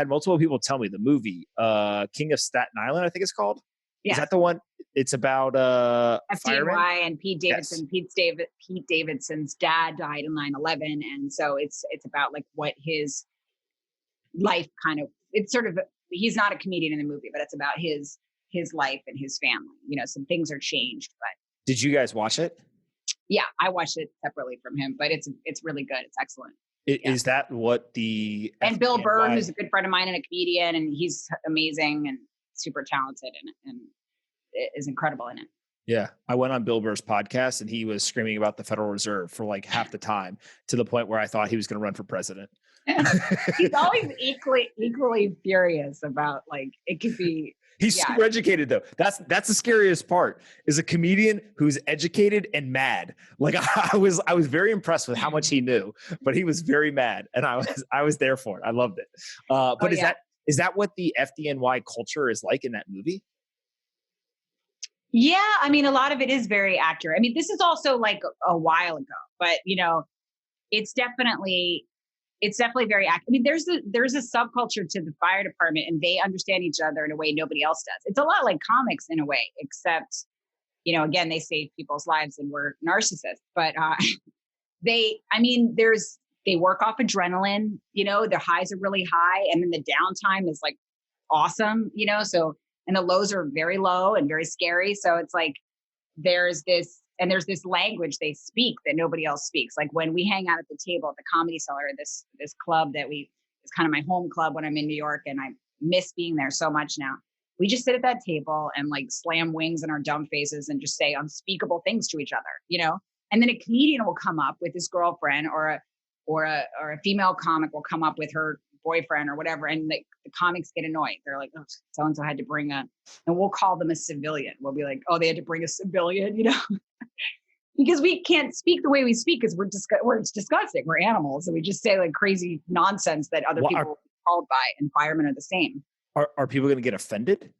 had multiple people tell me the movie, King of Staten Island, I think it's called. Yes. Is that the one? It's about FDNY and Pete Davidson. Yes. Pete Davidson's dad died in 9/11, and so it's about like what his life kind of. It's sort of, he's not a comedian in the movie, but it's about his life and his family. You know, some things are changed. But did you guys watch it? yeah, I watched it separately from him, but it's really good. It's excellent. Is that what the and Bill Burr, who's a good friend of mine and a comedian, and he's amazing and super talented and is incredible in it. Yeah. I went on Bill Burr's podcast and he was screaming about the Federal Reserve for like half the time, to the point where I thought he was going to run for president. He's always equally furious about, like, it could be. He's super educated though. That's the scariest part, is a comedian who's educated and mad. Like I was very impressed with how much he knew, but he was very mad, and I was there for it. I loved it. But is that what the FDNY culture is like in that movie? Yeah, I mean, a lot of it is very accurate. I mean, this is also like a while ago, but you know, it's definitely very accurate. I mean, there's a subculture to the fire department, and they understand each other in a way nobody else does. It's a lot like comics in a way, except, you know, again, they save people's lives and we're narcissists. But they work off adrenaline. You know, their highs are really high, and then the downtime is like awesome. You know, so. And the lows are very low and very scary. So it's like, there's this language they speak that nobody else speaks. Like when we hang out at the table at the Comedy Cellar, this club it's kind of my home club when I'm in New York, and I miss being there so much now. We just sit at that table and like slam wings in our dumb faces and just say unspeakable things to each other, you know? And then a comedian will come up with his girlfriend, or a female comic will come up with her boyfriend or whatever, and the comics get annoyed. They're like, oh, so-and-so had to bring and we'll call them a civilian. We'll be like, oh, they had to bring a civilian, you know, because we can't speak the way we speak, because it's disgusting. We're animals, and we just say like crazy nonsense that other people are called by, and firemen are the same. Are people going to get offended?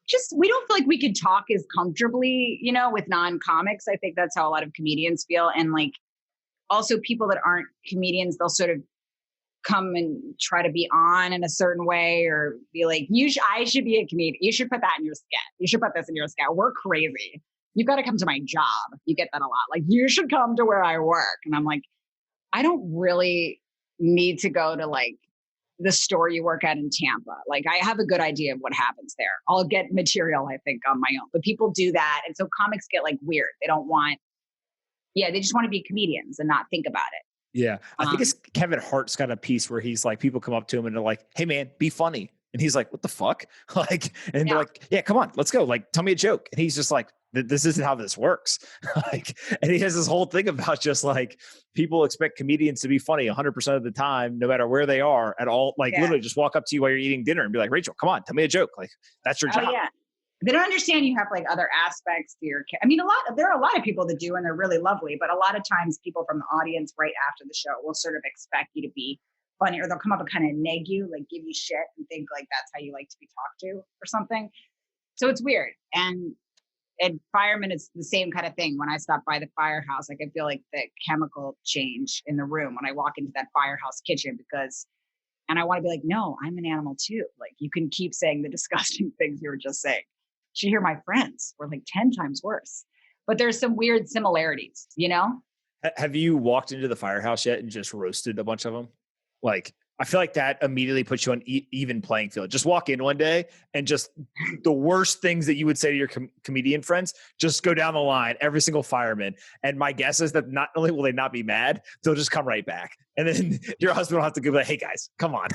Just, we don't feel like we could talk as comfortably, you know, with non-comics. I think that's how a lot of comedians feel. And like, also people that aren't comedians, they'll sort of come and try to be on in a certain way, or be like, I should be a comedian. You should put that in your sketch. You should put this in your sketch. We're crazy. You've got to come to my job. You get that a lot. Like, you should come to where I work. And I'm like, I don't really need to go to like the store you work at in Tampa. Like, I have a good idea of what happens there. I'll get material, I think, on my own. But people do that. And so comics get like weird. They just want to be comedians and not think about it. Yeah. I think it's Kevin Hart's got a piece where he's like, people come up to him and they're like, hey man, be funny. And he's like, what the fuck? Like, and they're like, yeah, come on, let's go. Like, tell me a joke. And he's just like, this isn't how this works. Like, and he has this whole thing about just like, people expect comedians to be funny 100% of the time, no matter where they are at all. Like literally just walk up to you while you're eating dinner and be like, Rachel, come on, tell me a joke. Like, that's your job. Yeah. They don't understand you have like other aspects to your. I mean, there are a lot of people that do, and they're really lovely. But a lot of times, people from the audience right after the show will sort of expect you to be funny, or they'll come up and kind of neg you, like give you shit, and think like that's how you like to be talked to or something. So it's weird. And firemen, it's the same kind of thing. When I stop by the Firehouse, like I feel like the chemical change in the room when I walk into that Firehouse kitchen, and I want to be like, no, I'm an animal too. Like, you can keep saying the disgusting things you were just saying. You hear my friends were like 10 times worse, but there's some weird similarities, you know? Have you walked into the Firehouse yet and just roasted a bunch of them? Like, I feel like that immediately puts you on even playing field. Just walk in one day and just the worst things that you would say to your comedian friends, just go down the line, every single fireman. And my guess is that not only will they not be mad, they'll just come right back. And then your husband will have to go like, hey guys, come on.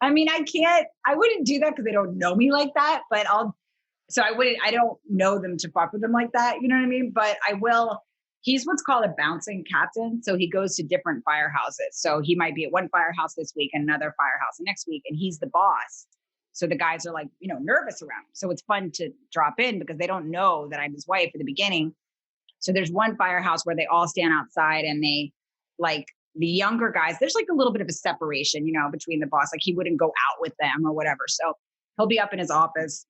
I mean, I wouldn't do that because they don't know me like that, but I don't know them to fuck with them like that. You know what I mean? But I will. He's what's called a bouncing captain. So he goes to different firehouses. So he might be at one firehouse this week and another firehouse the next week, and he's the boss. So the guys are like, you know, nervous around him. So it's fun to drop in because they don't know that I'm his wife at the beginning. So there's one firehouse where they all stand outside, and they like the younger guys. There's like a little bit of a separation, you know, between the boss. Like, he wouldn't go out with them or whatever. So he'll be up in his office,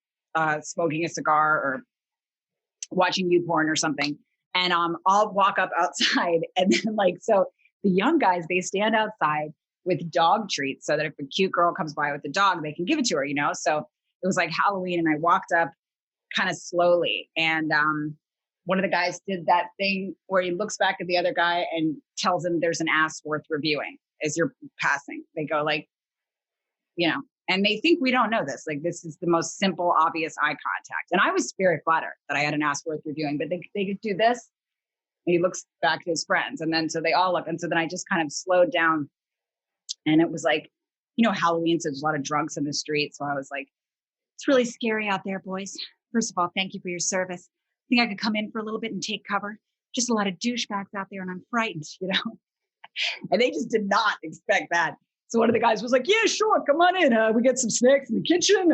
smoking a cigar or watching nude porn or something. And I'll walk up outside, and then so the young guys, they stand outside, with dog treats so that if a cute girl comes by with a dog, they can give it to her, you know? So it was like Halloween and I walked up kind of slowly. And one of the guys did that thing where he looks back at the other guy and tells him there's an ass worth reviewing as you're passing. They go like, you know, and they think we don't know this. Like, this is the most simple, obvious eye contact. And I was very flattered that I had an ass worth reviewing, but they could do this. And he looks back to his friends. And then, so they all look. And so then I just kind of slowed down and it was like, you know, Halloween, so there's a lot of drunks in the street. So I was like, it's really scary out there, boys. First of all, thank you for your service. I think I could come in for a little bit and take cover. Just a lot of douchebags out there and I'm frightened, you know? And they just did not expect that. So one of the guys was like, yeah, sure, come on in. We got some snacks in the kitchen.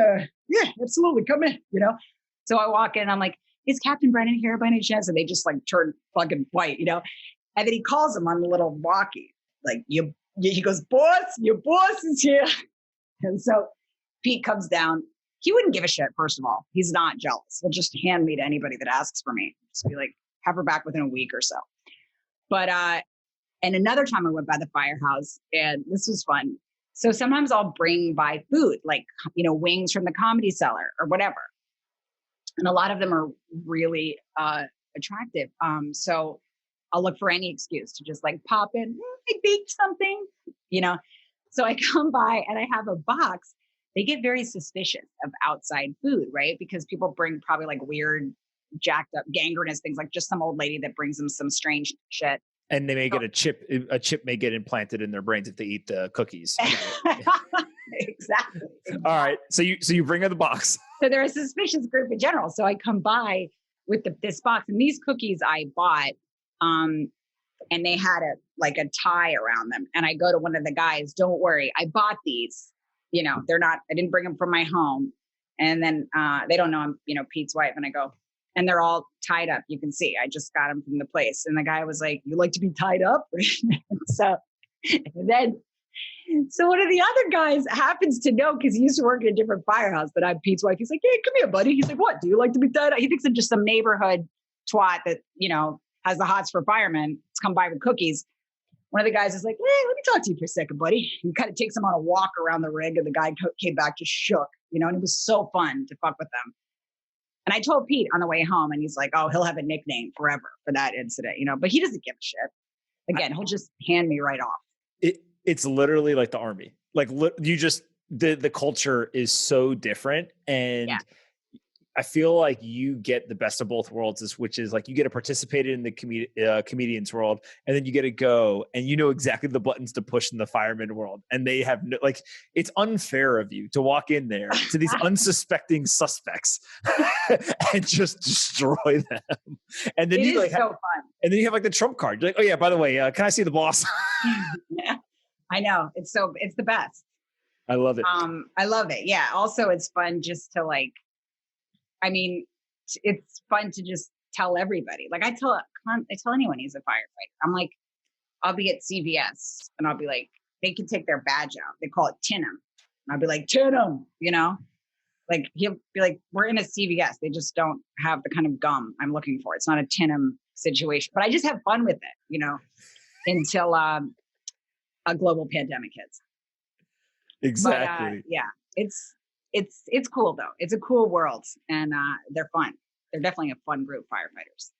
Yeah, absolutely, come in, you know? So I walk in, I'm like, is Captain Brennan here by any chance? And they just like turn fucking white, you know? And then he calls him on the little walkie, like, he goes, boss, your boss is here. And so Pete comes down. He wouldn't give a shit, first of all. He's not jealous. He'll just hand me to anybody that asks for me. Just be like, have her back within a week or so. But, and another time I went by the Firehouse, and this was fun. So sometimes I'll bring by food, like, you know, wings from the Comedy Cellar or whatever. And a lot of them are really attractive. So I'll look for any excuse to just like pop in, I baked something, you know? So I come by and I have a box. They get very suspicious of outside food, right? Because people bring probably like weird, jacked up, gangrenous things, like just some old lady that brings them some strange shit. And they may get a chip may get implanted in their brains if they eat the cookies. Exactly. All right. So you bring her the box. So they're a suspicious group in general. So I come by with this box, and these cookies I bought, and they had a tie around them. And I go to one of the guys, don't worry, I bought these. You know, I didn't bring them from my home. And then they don't know I'm, you know, Pete's wife. And I go, and they're all tied up. You can see, I just got them from the place. And the guy was like, you like to be tied up? So one of the other guys happens to know, because he used to work in a different firehouse, that I'm Pete's wife. He's like, hey, come here, buddy. He's like, what? Do you like to be tied up? He thinks it's just some neighborhood twat that, you know, has the hots for firemen. It's come by with cookies. One of the guys is like, hey, let me talk to you for a second, buddy. He kind of takes him on a walk around the rig, and the guy came back just shook, you know, and it was so fun to fuck with them. And I told Pete on the way home, and he's like, oh, he'll have a nickname forever for that incident, you know, but he doesn't give a shit. Again, he'll just hand me right off. It's literally like the army. Like you just, the culture is so different. And yeah. I feel like you get the best of both worlds, which is like you get to participate in the comedians world, and then you get to go and you know exactly the buttons to push in the fireman world. And they have it's unfair of you to walk in there to these unsuspecting suspects and just destroy them. And then so fun. And then you have like the trump card. You're like, oh yeah, by the way, can I see the boss? Yeah, I know. It's the best. I love it. I love it. Yeah. Also, it's fun just to it's fun to just tell everybody. Like I tell anyone he's a firefighter. I'm like, I'll be at CVS and I'll be like, they can take their badge out. They call it tin 'em. And I'll be like, tin 'em, you know? Like he'll be like, we're in a CVS. They just don't have the kind of gum I'm looking for. It's not a tin 'em situation, but I just have fun with it, you know, until a global pandemic hits. Exactly. But, yeah, it's cool though. It's a cool world, and they're fun. They're definitely a fun group, firefighters.